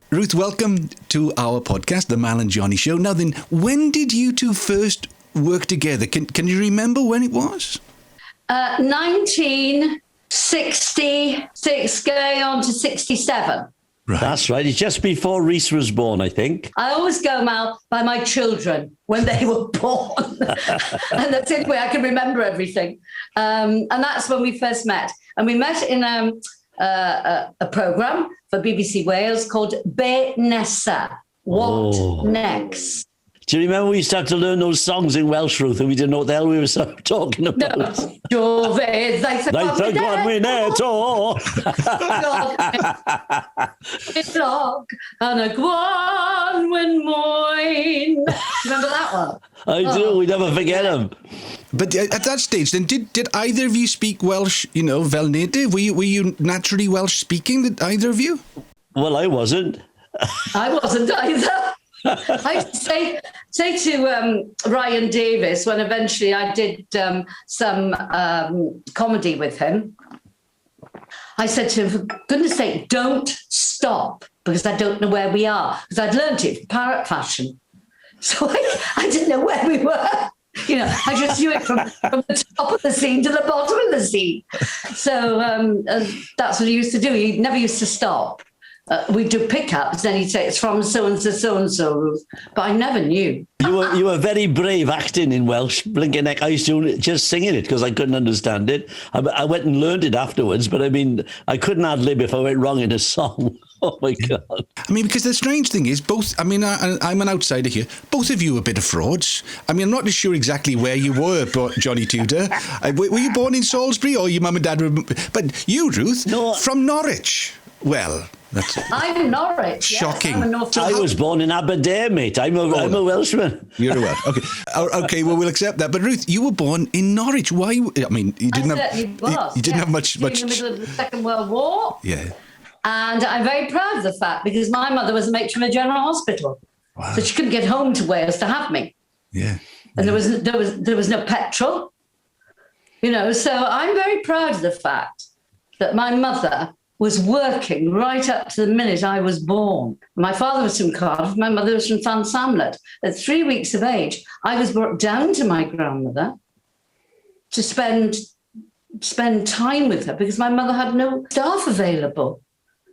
Ruth, welcome to our podcast, The Mal and Johnny Show. Now then, when did you two first work together? Can you remember when it was? 1966, going on to 67. Right. That's right. It's just before Reese was born, I think. I always go, Mal, by my children when they were born. And that's the only way I can remember everything. And that's when we first met. And we met in a programme for BBC Wales called Be Nesa. What Next? Do you remember we started to learn those songs in Welsh, Ruth, and we didn't know what the hell we were talking about? No. Jove, ddaeth y Gwanwyn eto. Log and a Gwanwyn moyn. Remember that one? I do. We never forget them. But at that stage, then, did either of you speak Welsh, fel native? Were you naturally Welsh speaking, either of you? Well, I wasn't. I wasn't either. I used to say to Ryan Davis, when eventually I did some comedy with him, I said to him, for goodness sake, don't stop, because I don't know where we are. Because I'd learnt it parrot fashion. So I didn't know where we were. I just knew it from the top of the scene to the bottom of the scene. So that's what he used to do. He never used to stop. We'd do pickups, then he'd say, it's from so-and-so, Ruth. But I never knew. You were very brave acting in Welsh. Blinking neck. I used to just singing it because I couldn't understand it. I went and learned it afterwards, but I couldn't ad-lib if I went wrong in a song. Oh, my God. Because the strange thing is, I'm an outsider here. Both of you are a bit of frauds. I'm not sure exactly where you were, Johnny Tudor. Were you born in Salisbury, or your mum and dad were... But you, Ruth, from Norwich. Well... I'm Norwich. Shocking. Yes, I was born in Aberdeen, mate. I'm a Welshman. You're a Welsh. Okay. Okay. Well, we'll accept that. But Ruth, you were born in Norwich. Why? You didn't have. You didn't have much. In the middle of the Second World War. Yeah. And I'm very proud of the fact, because my mother was a matron of a general hospital, so she couldn't get home to Wales to have me. Yeah. And there was no petrol. So I'm very proud of the fact that my mother was working right up to the minute I was born. My father was from Cardiff, my mother was from Llansamlet. At 3 weeks of age, I was brought down to my grandmother to spend time with her, because my mother had no staff available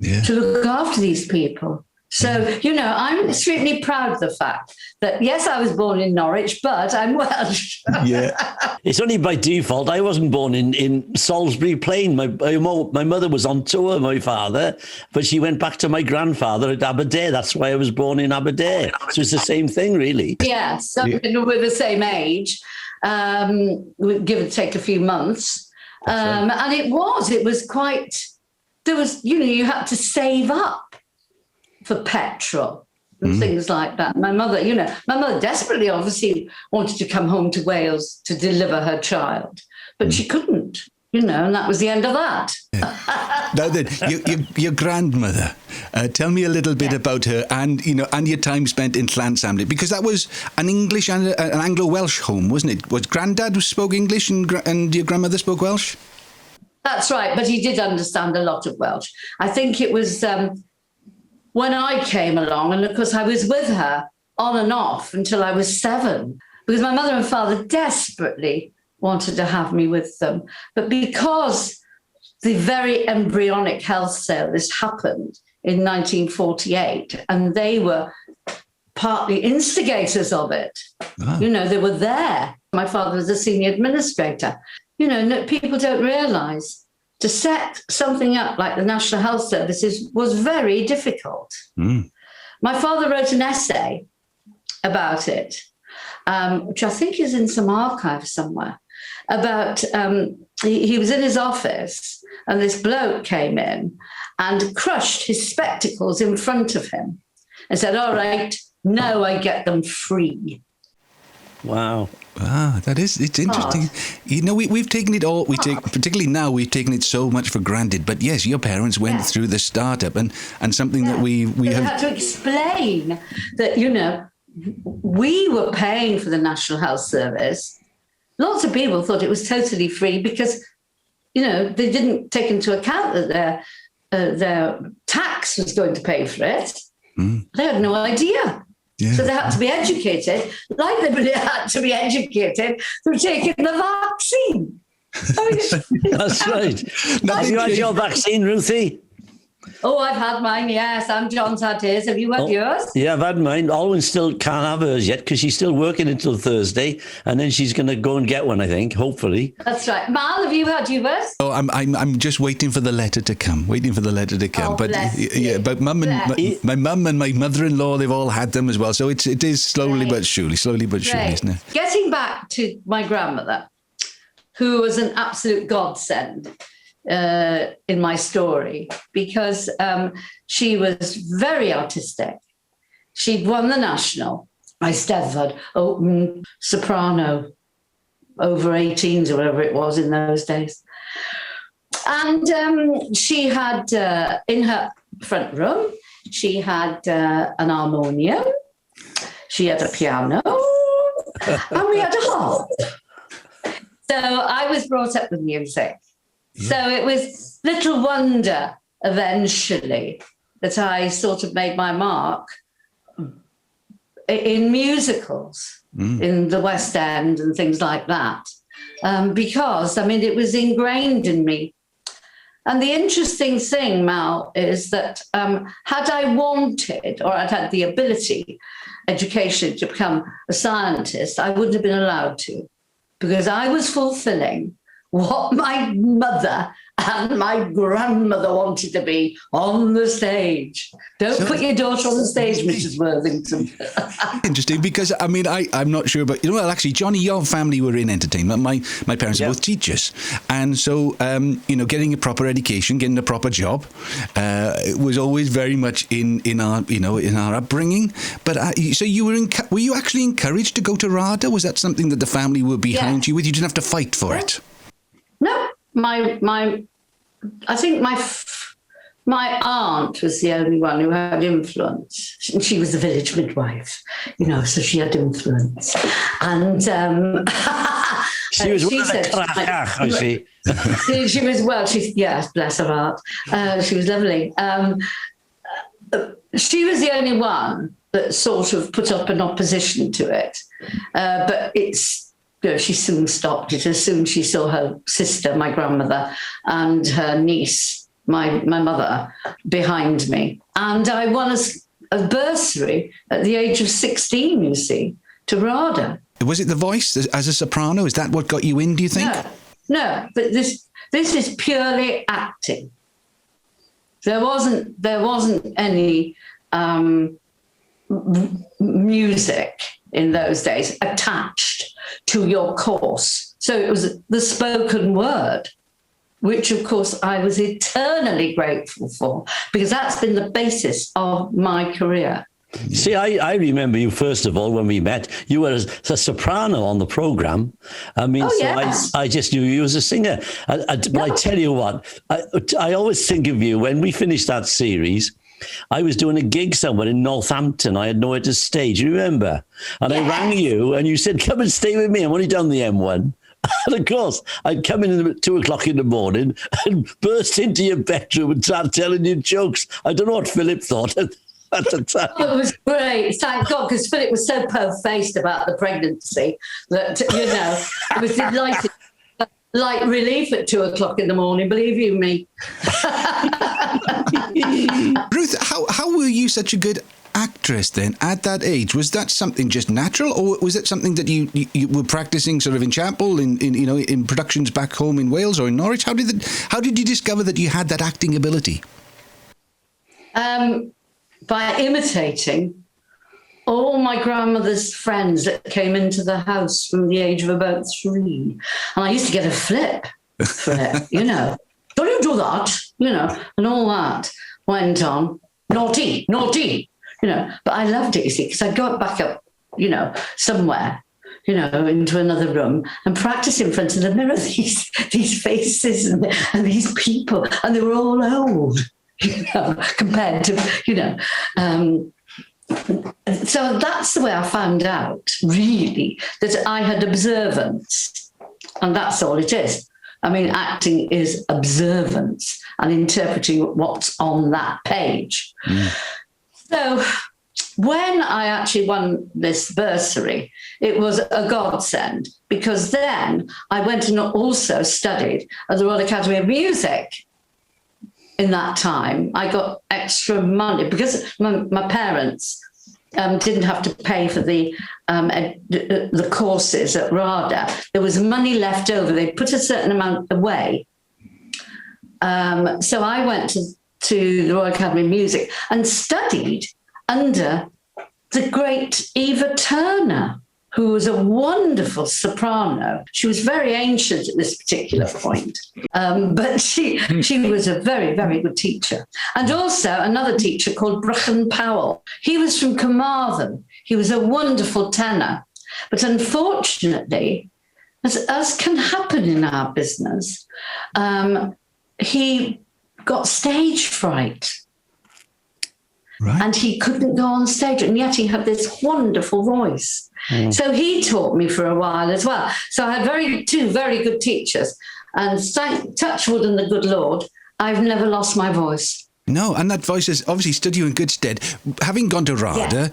to look after these people. So, I'm extremely proud of the fact that, yes, I was born in Norwich, but I'm Welsh. Yeah. It's only by default. I wasn't born in Salisbury Plain. My mother was on tour, my father, but she went back to my grandfather at Aberdeen. That's why I was born in Aberdeen. So it's the same thing, really. Yes, so we're the same age, give or take a few months. And it was quite, there was, you had to save up for petrol and things like that. My mother desperately obviously wanted to come home to Wales to deliver her child, but she couldn't, and that was the end of that. Yeah. Now then, your grandmother, tell me a little bit about her and your time spent in Llansamlet, because that was an English and an Anglo-Welsh home, wasn't it? Was Grandad who spoke English and your grandmother spoke Welsh? That's right, but he did understand a lot of Welsh. I think it was... when I came along, and of course I was with her on and off until I was 7, because my mother and father desperately wanted to have me with them. But because the very embryonic health service happened in 1948, and they were partly instigators of it, they were there. My father was a senior administrator. People don't realise, to set something up like the National Health Service was very difficult. My father wrote an essay about it, which I think is in some archive somewhere, about he was in his office and this bloke came in and crushed his spectacles in front of him and said, all right, now I get them free. Wow. It's interesting. We've taken it all, particularly now, we've taken it so much for granted. But yes, your parents went through the startup and something that we have had to explain that, we were paying for the National Health Service. Lots of people thought it was totally free because, they didn't take into account that their tax was going to pay for it. They had no idea. Yeah. So they had to be educated, like they had to be educated through taking the vaccine. That's right. Have you had your vaccine, Ruthie? Oh, I've had mine, yes. And John's had his. Have you had yours? Yeah, I've had mine. Alwyn still can't have hers yet because she's still working until Thursday, and then she's going to go and get one, I think, hopefully. That's right. Mal, have you had yours? Oh, I'm just waiting for the letter to come. Oh, but yeah, but mum and my mum and my mother-in-law, they've all had them as well. So it is slowly but surely, isn't it? Getting back to my grandmother, who was an absolute godsend in my story, because she was very artistic. She'd won the National, Eisteddfod, soprano, over 18s or whatever it was in those days. And she had, in her front room, she had an harmonium, she had a piano, and we had a harp. So I was brought up with music. Yeah. So it was little wonder eventually that I sort of made my mark in musicals in the West End and things like that. Because, I mean, it was ingrained in me. And the interesting thing, Mal, is that had I wanted or I'd had the ability, education, to become a scientist, I wouldn't have been allowed to, because I was fulfilling what my mother and my grandmother wanted to be on the stage. Don't put your daughter on the stage, Mrs. Worthington. Interesting, because I mean, I'm not sure, but well, actually, Johnny, your family were in entertainment. My parents are both teachers, and so getting a proper education, getting a proper job, was always very much in our upbringing. But so were you actually encouraged to go to RADA? Was that something that the family were behind you with? You didn't have to fight for it. No, I think my aunt was the only one who had influence. She was the village midwife, so she had influence. And she was one of the crachach, was she? She was, well, yes, bless her heart. She was lovely. She was the only one that sort of put up an opposition to it. But she soon stopped it as soon as she saw her sister, my grandmother, and her niece, my mother, behind me. And I won a bursary at the age of 16, you see, to RADA. Was it the voice as a soprano? Is that what got you in, do you think? No, but this is purely acting. There wasn't any music in those days attached to your course. So it was the spoken word, which of course I was eternally grateful for, because that's been the basis of my career. See, I remember you, first of all, when we met. You were a soprano on the programme. I mean, yes. I just knew you as a singer. But I tell you what, I always think of you, when we finished that series, I was doing a gig somewhere in Northampton. I had nowhere to stay. Do you remember? And I rang you and you said, come and stay with me. I'm only down the M1. And of course, I'd come in at 2:00 in the morning and burst into your bedroom and start telling you jokes. I don't know what Philip thought at the time. Oh, it was great. Thank God, because Philip was so po-faced about the pregnancy that, I was delighted. Like relief at 2:00 in the morning, believe you me. Ruth, how were you such a good actress then at that age? Was that something just natural, or was it something that you were practicing sort of in chapel, in productions back home in Wales or in Norwich? How did you discover that you had that acting ability? By imitating all my grandmother's friends that came into the house from the age of about 3. And I used to get a flip for it, Don't you do that? And all that went on. Naughty, But I loved it, you see, because I'd go back up, somewhere, into another room and practice in front of the mirror, these faces and these people. And they were all old, compared to, So that's the way I found out, really, that I had observance. And that's all it is. I mean, acting is observance and interpreting what's on that page. So when I actually won this bursary, it was a godsend, because then I went and also studied at the Royal Academy of Music. In that time, I got extra money because my parents didn't have to pay for the courses at RADA. There was money left over. They put a certain amount away. So I went to the Royal Academy of Music and studied under the great Eva Turner, who was a wonderful soprano. She was very ancient at this particular point, but she was a very, very good teacher. And also another teacher called Brychan Powell. He was from Carmarthen. He was a wonderful tenor. But unfortunately, as can happen in our business, he got stage fright. Right. And he couldn't go on stage, and yet he had this wonderful voice. So he taught me for a while as well. So I had two very good teachers, and touch wood and the good Lord, I've never lost my voice. No, and that voice has obviously stood you in good stead. Having gone to RADA,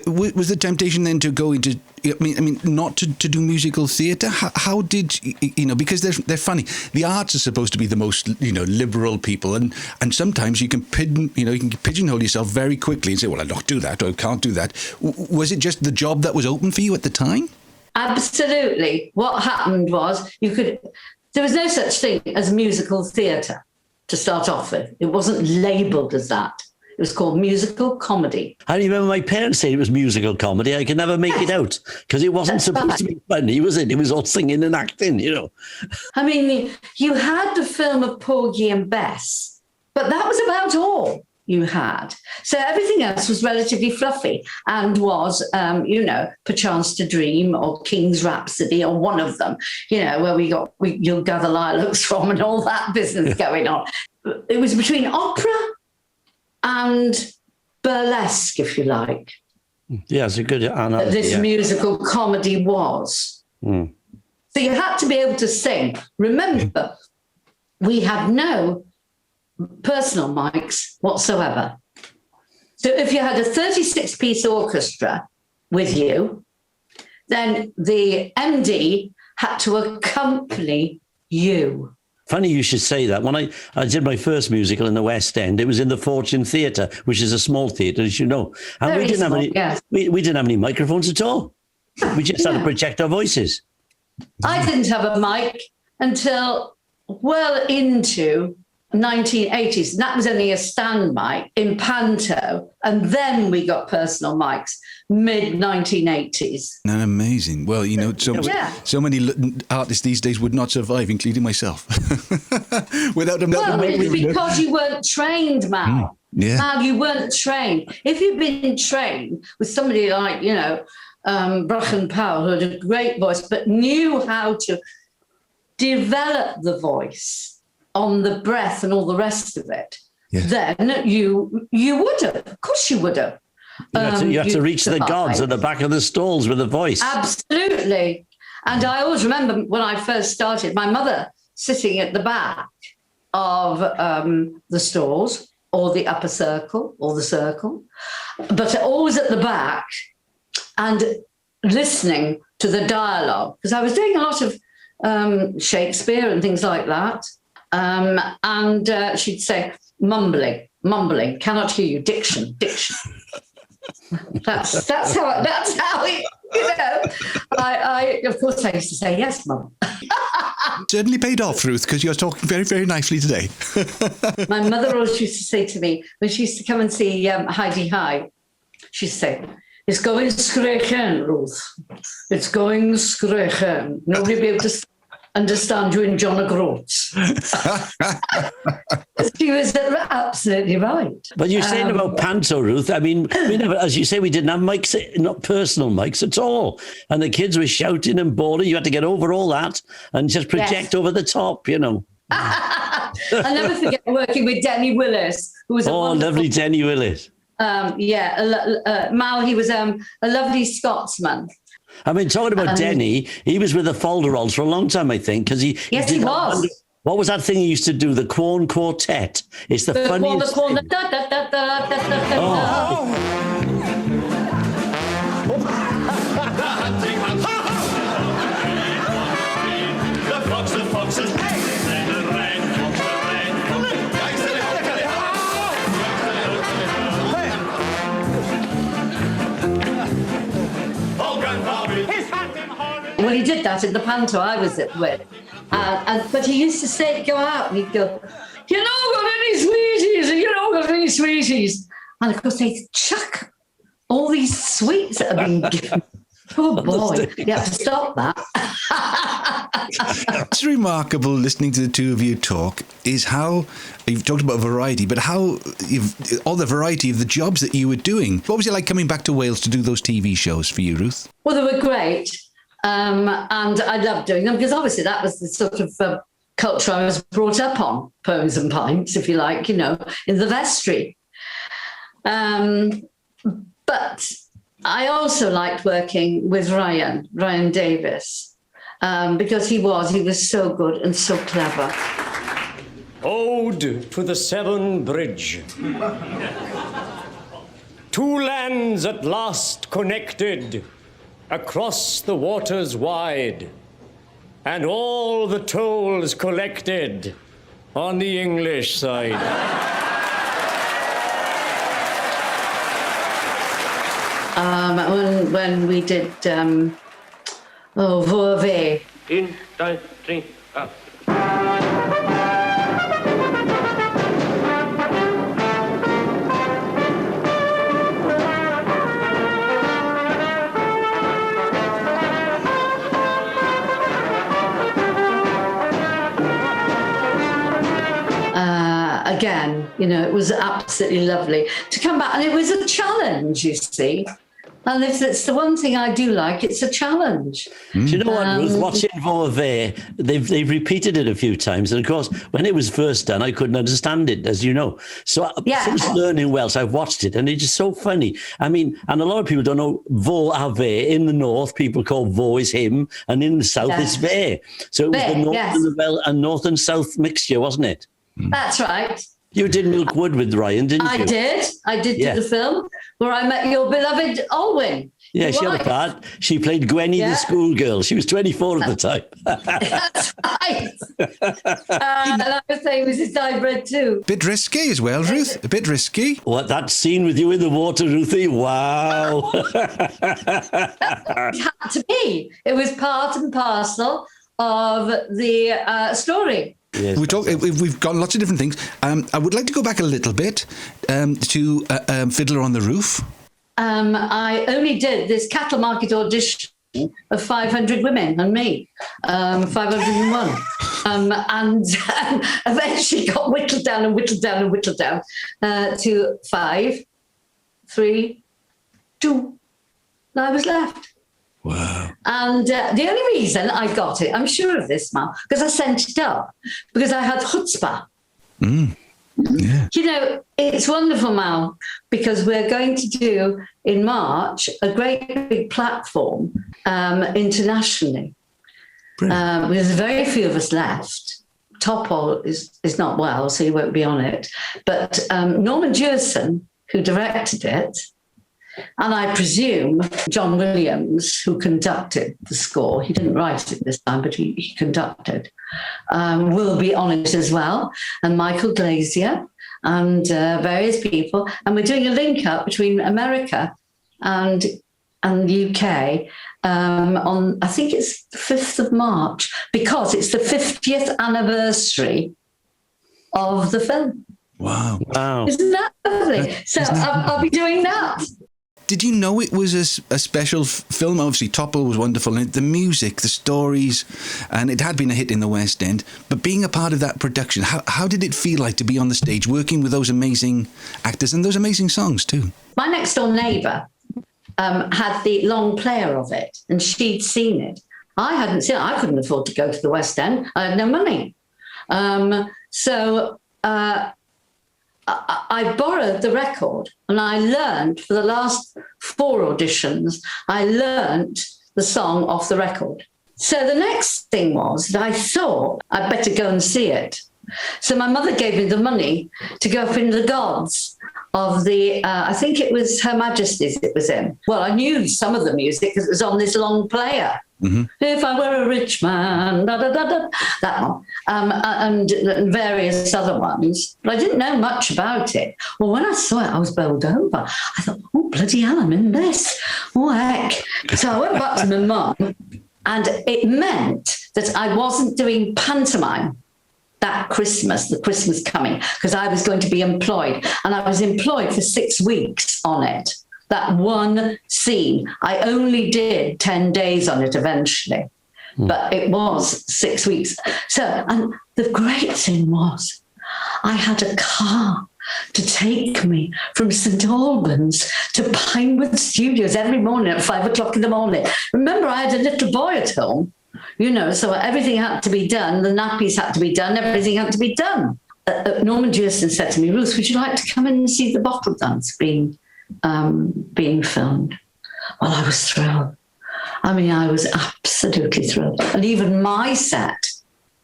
was the temptation then to go into, I mean, not to do musical theatre? How did, because they're funny. The arts are supposed to be the most, liberal people, and sometimes you can pigeonhole yourself very quickly and say, well, I'll not do that, or I can't do that. Was it just the job that was open for you at the time? Absolutely. What happened was there was no such thing as musical theatre. To start off with, it wasn't labelled as that. It was called musical comedy. I remember my parents saying it was musical comedy. I could never make it out because it wasn't supposed to be funny, was it? It was all singing and acting, I mean, you had the film of Porgy and Bess, but that was about all you had. So everything else was relatively fluffy and was, Perchance to Dream or King's Rhapsody or one of them, where You'll Gather Lilacs from and all that business going on. It was between opera and burlesque, if you like. Yeah, it's a good analogy. This musical comedy was. So you had to be able to sing. Remember, we had no personal mics whatsoever. So if you had a 36-piece orchestra with you, then the MD had to accompany you. Funny you should say that. When I did my first musical in the West End, it was in the Fortune Theatre, which is a small theatre, as you know. And we didn't have any microphones at all. We just had to project our voices. I didn't have a mic until well into 1980s. And that was only a stand mic in panto. And then we got personal mics, mid-1980s. Amazing. Well, so many artists these days would not survive, including myself, without them. Well, it's because you weren't trained, Mal. Mal, you weren't trained. If you'd been trained with somebody like, Brychan Powell, who had a great voice, but knew how to develop the voice on the breath and all the rest of it, then you would have. Of course you would have. You had to reach the gods at the back of the stalls with a voice. Absolutely. And I always remember when I first started, my mother sitting at the back of the stalls or the upper circle or the circle, but always at the back and listening to the dialogue, because I was doing a lot of Shakespeare and things like that. And she'd say, mumbling, cannot hear you, diction. That's how it, I of course I used to say, yes, Mum. Certainly paid off, Ruth, because you're talking very, very nicely today. My mother always used to say to me, when she used to come and see Heidi High, she'd say, it's going screchen, Ruth. It's going screchen. Nobody will be able to understand you in John O'Groats. She was absolutely right. But you're saying about panto, Ruth. I mean, we never, as you say, we didn't have mics, not personal mics at all. And the kids were shouting and bawling. You had to get over all that and just project over the top, I'll never forget working with Denny Willis, who was lovely Denny Willis. Mal, he was a lovely Scotsman. I mean, talking about Denny, he was with the Folderols for a long time, I think, because he was. What was that thing he used to do? The Quorn Quartet. It's the funniest thing. did that in the panto I was with. But he used to go out and he'd go, "You not got any sweeties, and you not got any sweeties." And of course they chuck all these sweets that have been given. Oh boy, you have to stop that. What's remarkable listening to the two of you talk is how you've talked about variety, but how all the variety of the jobs that you were doing. What was it like coming back to Wales to do those TV shows for you, Ruth? Well, they were great. And I loved doing them because obviously that was the sort of culture I was brought up on, poems and pints, if you like, in the vestry. But I also liked working with Ryan Davis, because he was so good and so clever. Ode to the Severn Bridge. Two lands at last connected across the waters wide, and all the tolls collected on the English side. When we did Vorve. In, down, three, up. Again, it was absolutely lovely to come back, and it was a challenge, you see. And if it's the one thing I do like, it's a challenge. Do you know what, Ruth? Watching Vorve, they've repeated it a few times. And of course, when it was first done, I couldn't understand it, as you know. So since learning Welsh, I've watched it, and it's just so funny. I mean, and a lot of people don't know Vo a Ve. In the north, people call Vo is him, and in the south, it's Ve. So it was the north and north and south mixture, wasn't it? That's right. You did Milkwood with Ryan, didn't you? I did do the film where I met your beloved Olwyn. Yeah, she had a part. She played Gwenny the schoolgirl. She was 24 at the time. That's right. And I was saying Mrs. Dybread too. Bit risky as well, Ruth. A bit risky. What, that scene with you in the water, Ruthie? Wow. It had to be. It was part and parcel of the story. Yes, We've got lots of different things. I would like to go back a little bit to Fiddler on the Roof. I only did this cattle market audition of 500 women and me, 501. And eventually got whittled down to 5, 3, 2. And I was left. Wow. And the only reason I got it, I'm sure of this, Mal, because I sent it up, because I had chutzpah. Yeah. It's wonderful, Mal, because we're going to do in March a great big platform internationally. There's very few of us left. Topol is not well, so he won't be on it. But Norman Jewison, who directed it, and I presume John Williams, who conducted the score, he didn't write it this time, but he conducted, will be on it as well. And Michael Glazier and various people. And we're doing a link up between America and the UK on, I think it's the 5th of March, because it's the 50th anniversary of the film. Wow. Isn't that lovely? So I'll be doing that. Did you know it was a special film? Obviously, Topol was wonderful, and the music, the stories, and it had been a hit in the West End. But being a part of that production, how did it feel like to be on the stage, working with those amazing actors and those amazing songs too? My next door neighbour had the long player of it, and she'd seen it. I hadn't seen it. I couldn't afford to go to the West End. I had no money. So I borrowed the record, and I learned for the last 4 auditions, I learned the song off the record. So the next thing was that I thought I'd better go and see it. So my mother gave me the money to go up in the gods of the, I think it was Her Majesty's it was in. Well, I knew some of the music because it was on this long player. Mm-hmm. If I were a rich man, da, da, da, da, that one, and various other ones. But I didn't know much about it. Well, when I saw it, I was bowled over. I thought, oh, bloody hell, I'm in this. Oh, heck. So I went back to my mum, And it meant that I wasn't doing pantomime that Christmas, the Christmas coming, because I was going to be employed. And I was employed for 6 weeks on it. That one scene. I only did 10 days on it eventually, but it was 6 weeks. So, and the great thing was I had a car to take me from St Albans to Pinewood Studios every morning at 5 o'clock in the morning. Remember, I had a little boy at home, you know, so everything had to be done. The nappies had to be done. Everything had to be done. Norman Jearson said to me, Ruth, would you like to come in and see the bottle dance being filmed? Well, I was thrilled. I mean, I was absolutely thrilled. And even my set,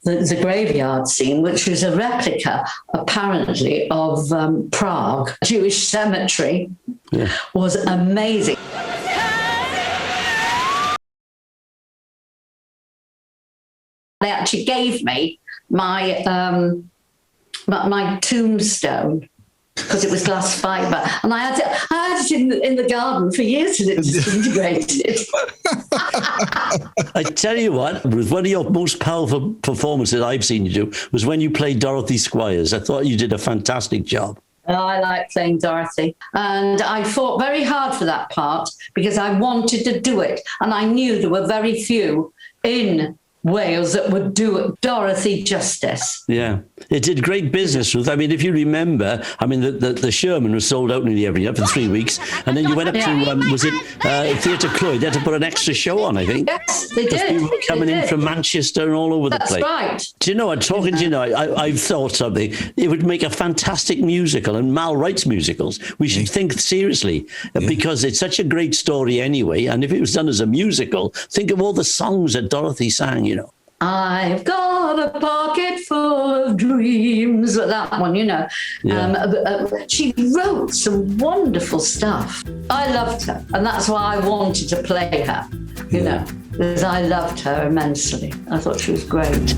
the graveyard scene, which was a replica, apparently, of Prague Jewish cemetery, was amazing. They actually gave me my my tombstone because it was glass fibre, and I had it in the garden for years, and it was disintegrated. I tell you what, Ruth, one of your most powerful performances I've seen you do was when you played Dorothy Squires. I thought you did a fantastic job. I like playing Dorothy, and I fought very hard for that part because I wanted to do it, and I knew there were very few in Wales that would do Dorothy justice. Yeah, it did great business, Ruth. I mean, if you remember, I mean, the Sherman was sold out nearly every year for 3 weeks, and then you went up to, was it Theatre Clwyd? They had to put an extra show on, I think. Yes, they did. People were coming in from Manchester and all over the place. That's right. Do you know, I'm talking to you now, I've thought something. It would make a fantastic musical, and Mal writes musicals. We should think seriously, because it's such a great story anyway, and if it was done as a musical, think of all the songs that Dorothy sang, you know. I've got a pocket full of dreams. That one, you know. Yeah. She wrote some wonderful stuff. I loved her, and that's why I wanted to play her, you know, because I loved her immensely. I thought she was great.